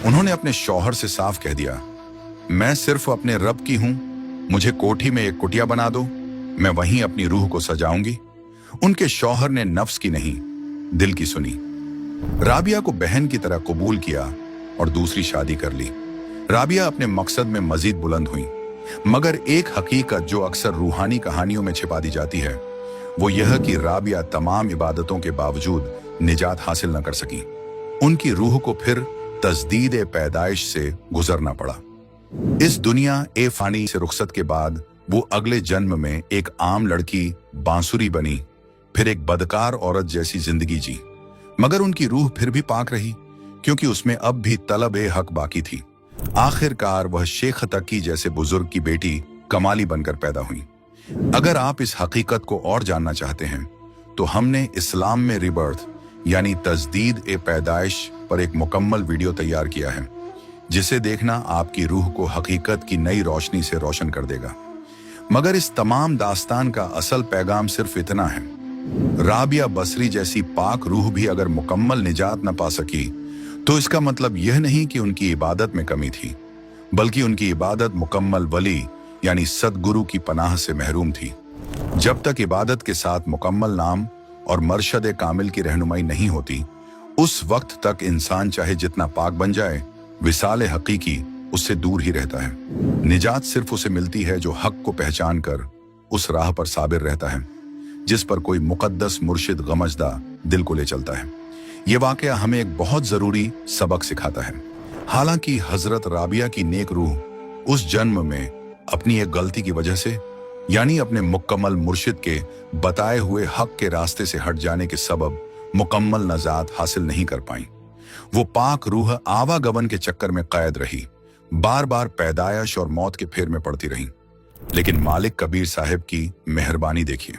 उन्होंने अपने शौहर से साफ कह दिया, मैं सिर्फ अपने रब की हूं, मुझे कोठी में एक कुटिया बना दो, मैं वहीं अपनी रूह को सजाऊंगी। उनके शौहर ने नफ्स की नहीं, दिल की सुनी। राबिया को बहन की तरह कबूल किया और दूसरी शादी कर ली। राबिया अपने मकसद में मजीद बुलंद हुई, मगर एक हकीकत जो अक्सर रूहानी कहानियों में छिपा दी जाती है, वो यह कि राबिया तमाम इबादतों के बावजूद निजात हासिल न कर सकी। उनकी रूह को फिर तजदीद पैदाइश से गुजरना पड़ा। इस दुनिया ए फानी से रुखसत के बाद वो अगले जन्म में एक आम लड़की बांसुरी बनी, फिर एक बदकार औरत जैसी जिंदगी जी। मगर उनकी रूह फिर भी पाक रही, क्योंकि उसमें अब भी तलब ए हक बाकी थी। आखिरकार वह शेख तकी जैसे बुजुर्ग की बेटी कमाली बनकर पैदा हुई। अगर आप इस हकीकत को और जानना चाहते हैं तो हमने इस्लाम में रिबर्थ यानी तजदीद ए पैदाइश पर एक मुकम्मल वीडियो तैयार किया है, जिसे देखना आपकी रूह को हकीकत की नई रोशनी से रोशन कर देगा। मगर इस तमाम दास्तान का असल पैगाम सिर्फ इतना है, राबिया बसरी जैसी पाक रूह भी अगर मुकम्मल निजात न पा सकी तो इसका मतलब यह नहीं कि उनकी इबादत में कमी थी, बल्कि उनकी इबादत मुकम्मल वली यानी सदगुरु की पनाह से महरूम थी। जब तक इबादत के साथ मुकम्मल नाम और मरशद कामिल की रहनुमाई नहीं होती, उस वक्त तक इंसान चाहे जितना पाक बन जाए, विसाल हकीकी उससे दूर ही रहता है। निजात सिर्फ उसे मिलती है जो हक को पहचान कर उस राह पर साबिर रहता है, जिस पर कोई मुकद्दस मुर्शिद गमजदा दिल को ले चलता है। ये वाकया हमें एक बहुत जरूरी सबक सिखाता है। हालांकि हजरत राबिया की नेक रूह उस जन्म में अपनी एक गलती की वजह से, यानी अपने मुकम्मल मुर्शिद के बताए हुए हक के रास्ते से हट जाने के सबब मुकम्मल नजात हासिल नहीं कर पाई। वो पाक रूह आवागमन के चक्कर में कैद रही, बार बार पैदाइश और मौत के फेर में पड़ती रही। लेकिन मालिक कबीर साहब की मेहरबानी देखिए।